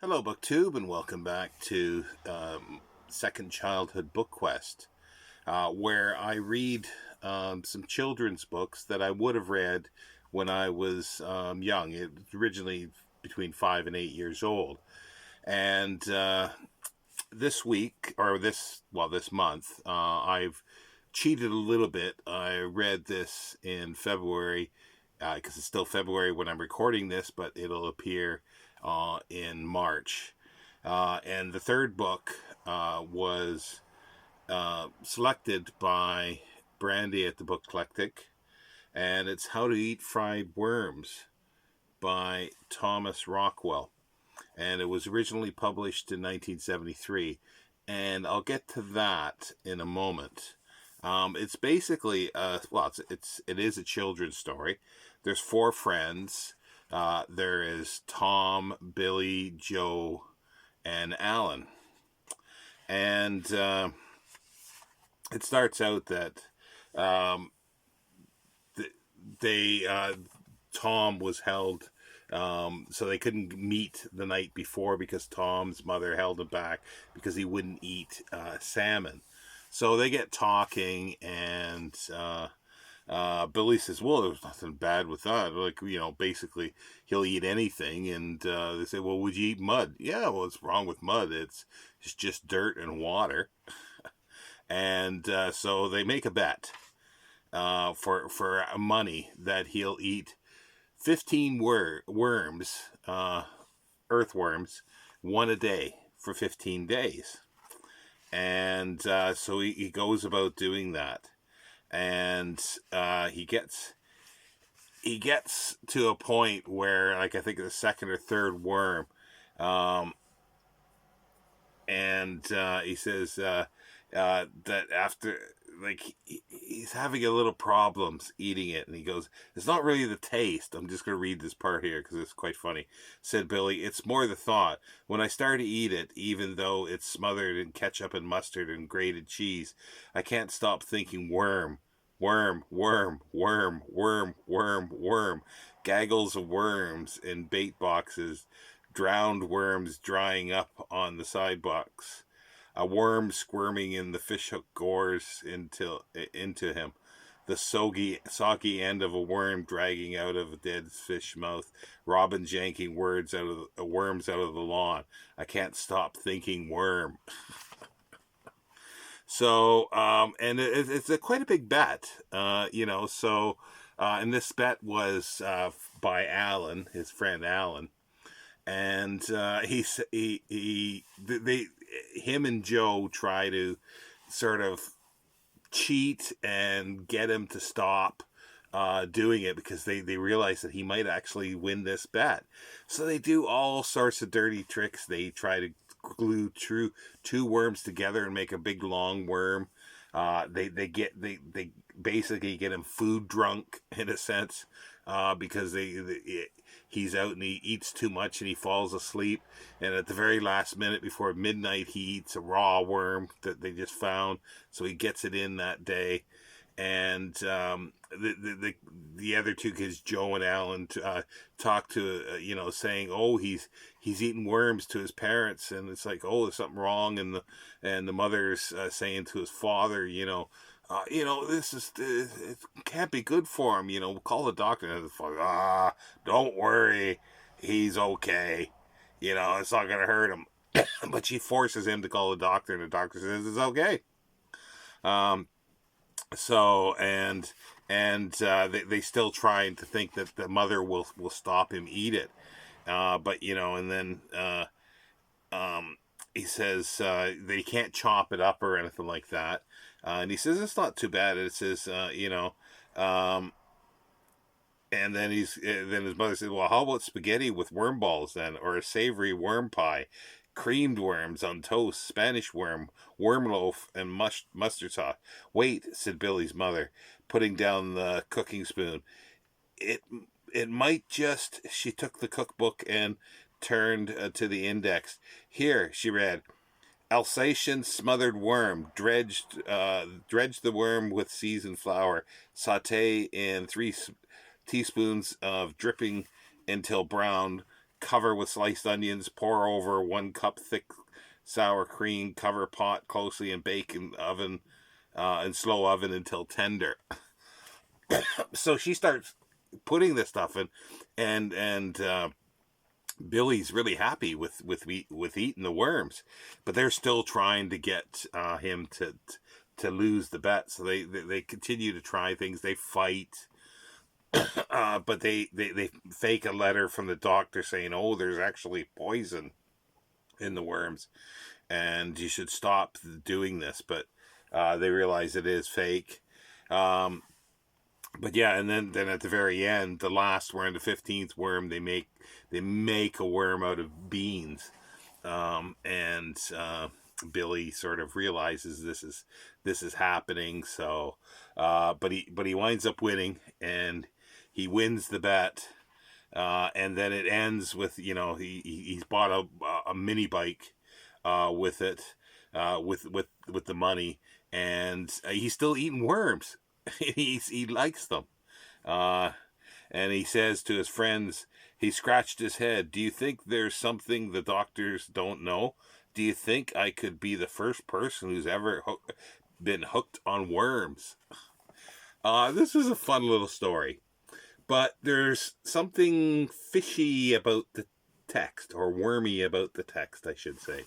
Hello, BookTube, and welcome back to Second Childhood Book Quest, where I read some children's books that I would have read when I was young. It was originally between 5 and 8 years old, and this week or this month, I've cheated a little bit. I read this in February because it's still February when I'm recording this, but it'll appear in March. And the third book was selected by Brandy at the Book Eclectic, and it's How to Eat Fried Worms by Thomas Rockwell. And it was originally published in 1973, and I'll get to that in a moment. It's basically it is a children's story. There's four friends. There is Tom, Billy, Joe, and Alan, and it starts out that um, they Tom was held. So they couldn't meet the night before because Tom's mother held him back because he wouldn't eat salmon. So they get talking, and Billy says, "Well, there's nothing bad with that. Like, basically, he'll eat anything." And they say, "Well, would you eat mud?" "Yeah, well, what's wrong with mud? It's just dirt and water." And so they make a bet for money that he'll eat 15 worms, earthworms, one a day for 15 days. And so he goes about doing that. And he gets to a point where, like, I think the second or third worm, um, and he says that after, like, he's having a little problems eating it, and he goes, "It's not really the taste." I'm just going to read this part here because it's quite funny. Said Billy, "It's more the thought. When I start to eat it, even though it's smothered in ketchup and mustard and grated cheese, I can't stop thinking worm. Worm, worm, worm, worm, worm, worm. Gaggles of worms in bait boxes, drowned worms drying up on the sidewalks, a worm squirming in the fishhook gores into him, the soggy end of a worm dragging out of a dead fish mouth, robin janking worms out of the lawn. I can't stop thinking worm." So, and it's quite a big bet, So, and this bet was by Alan, his friend Alan, and him and Joe try to sort of cheat and get him to stop doing it because they realize that he might actually win this bet. So they do all sorts of dirty tricks. They try to glue two worms together and make a big long worm. They basically get him food drunk in a sense because he's out and he eats too much and he falls asleep. And at the very last minute before midnight, he eats a raw worm that they just found, so he gets it in that day. And the other two kids, Joe and Alan, talk to saying, "Oh, he's eating worms," to his parents, and it's like, "Oh, there's something wrong," and the mother's saying to his father, "This it can't be good for him. Call the doctor." And the father, "Don't worry, he's okay. It's not gonna hurt him." But she forces him to call the doctor, and the doctor says it's okay. Um, so they still trying to think that the mother will stop him eat it, but and then he says they can't chop it up or anything like that, and he says it's not too bad. It says um, and then then his mother says, "Well, how about spaghetti with worm balls then, or a savory worm pie, creamed worms on toast, Spanish worm loaf, and mustard sauce?" "Wait," said Billy's mother, putting down the cooking spoon. It it might just. She took the cookbook and turned to the index. "Here," she read. "Alsatian smothered worm, dredge the worm with seasoned flour, saute in 3 teaspoons of dripping until brown, cover with sliced onions, pour over 1 cup thick sour cream, cover pot closely, and bake in slow oven until tender. So she starts putting this stuff in, and Billy's really happy with eating the worms, but they're still trying to get him to lose the bet. So they continue to try things. They fight, but they fake a letter from the doctor saying, "Oh, there's actually poison in the worms, and you should stop doing this." But they realize it is fake. But yeah, and then at the very end, the last worm, the 15th worm, they make a worm out of beans, and Billy sort of realizes this is happening. So, but he winds up winning, and he wins the bet, and then it ends with, he's bought a mini bike, with it, with the money, and he's still eating worms. He likes them, and he says to his friends, he scratched his head. "Do you think there's something the doctors don't know? Do you think I could be the first person who's ever been hooked on worms?" This is a fun little story, but there's something fishy about the text, or wormy about the text, I should say.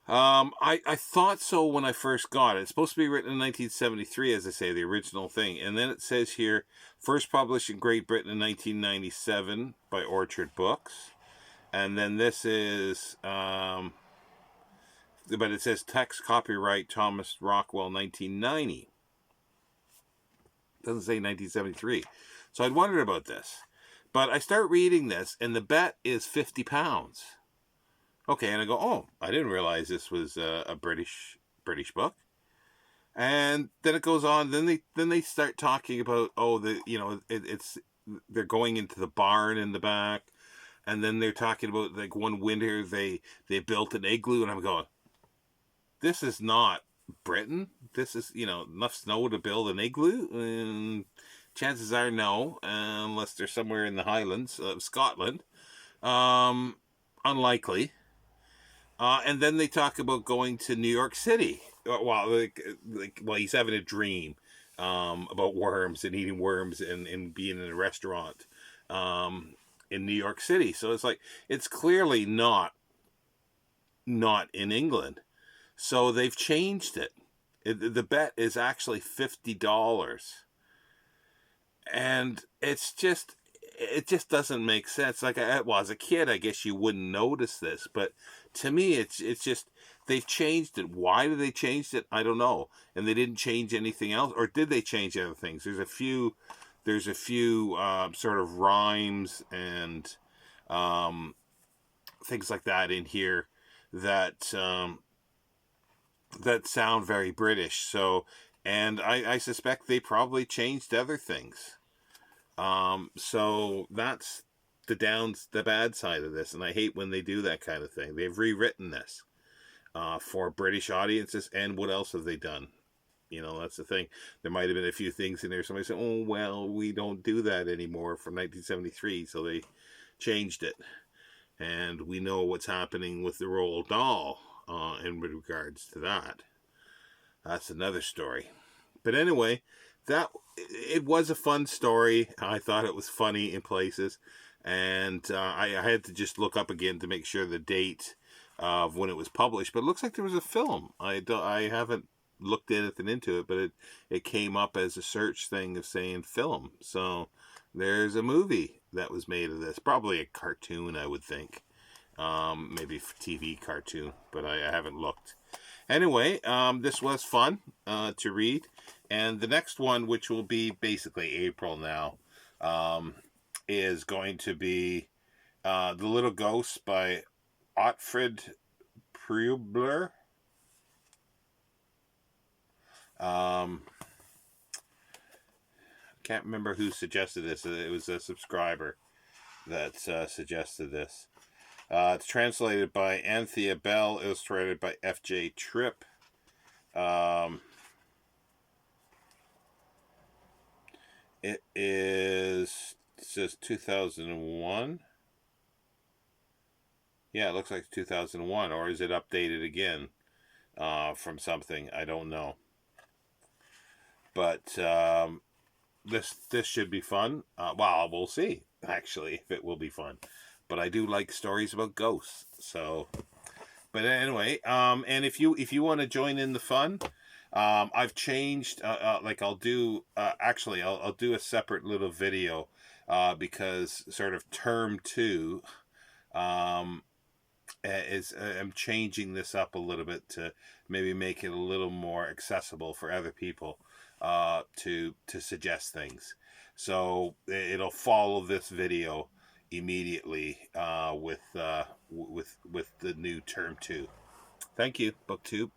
I thought so when I first got it. It's supposed to be written in 1973, as I say, the original thing. And then it says here, first published in Great Britain in 1997 by Orchard Books. And then this is, but it says text copyright Thomas Rockwell 1990. It doesn't say 1973. So I'd wondered about this. But I start reading this, and the bet is £50. Okay, and I go, oh, I didn't realize this was a British book. And then it goes on. Then they start talking about, they're going into the barn in the back, and then they're talking about, like, one winter they built an igloo, and I'm going, this is not Britain. This is, enough snow to build an igloo, and chances are no, unless they're somewhere in the Highlands of Scotland. Unlikely. And then they talk about going to New York City. Well, he's having a dream about worms and eating worms and being in a restaurant in New York City. So it's like, it's clearly not in England. So they've changed it. The bet is actually $50. And it just doesn't make sense. Like, as a kid, I guess you wouldn't notice this, but to me, it's just, they've changed it. Why did they change it? I don't know. And they didn't change anything else, or did they change other things? There's a few sort of rhymes and things like that in here that sound very British. So, and I suspect they probably changed other things. So that's the bad side of this, and I hate when they do that kind of thing. They've rewritten this for British audiences, and what else have they done? That's the thing. There might have been a few things in there. Somebody said, "Oh, well, we don't do that anymore," from 1973, so they changed it. And we know what's happening with the Roald Dahl in regards to that. That's another story. But anyway, it was a fun story. I thought it was funny in places. And I had to just look up again to make sure the date of when it was published. But it looks like there was a film. I haven't looked anything into it, but it came up as a search thing of saying film. So there's a movie that was made of this. Probably a cartoon, I would think. Maybe TV cartoon, but I haven't looked. Anyway, this was fun to read. And the next one, which will be basically April now, is going to be The Little Ghost by Otfrid Preubler. Can't remember who suggested this. It was a subscriber that suggested this. It's translated by Anthea Bell, illustrated by F.J. Tripp. It says 2001. Yeah, it looks like 2001, or is it updated again from something? I don't know. But this should be fun. Well, we'll see, actually, if it will be fun. But I do like stories about ghosts. So, but anyway, and if you want to join in the fun, I've changed. Like I'll do. Actually, I'll do a separate little video, because sort of term two, um, is I'm changing this up a little bit to maybe make it a little more accessible for other people, to suggest things. So it'll follow this video immediately, with the new term two. Thank you, BookTube.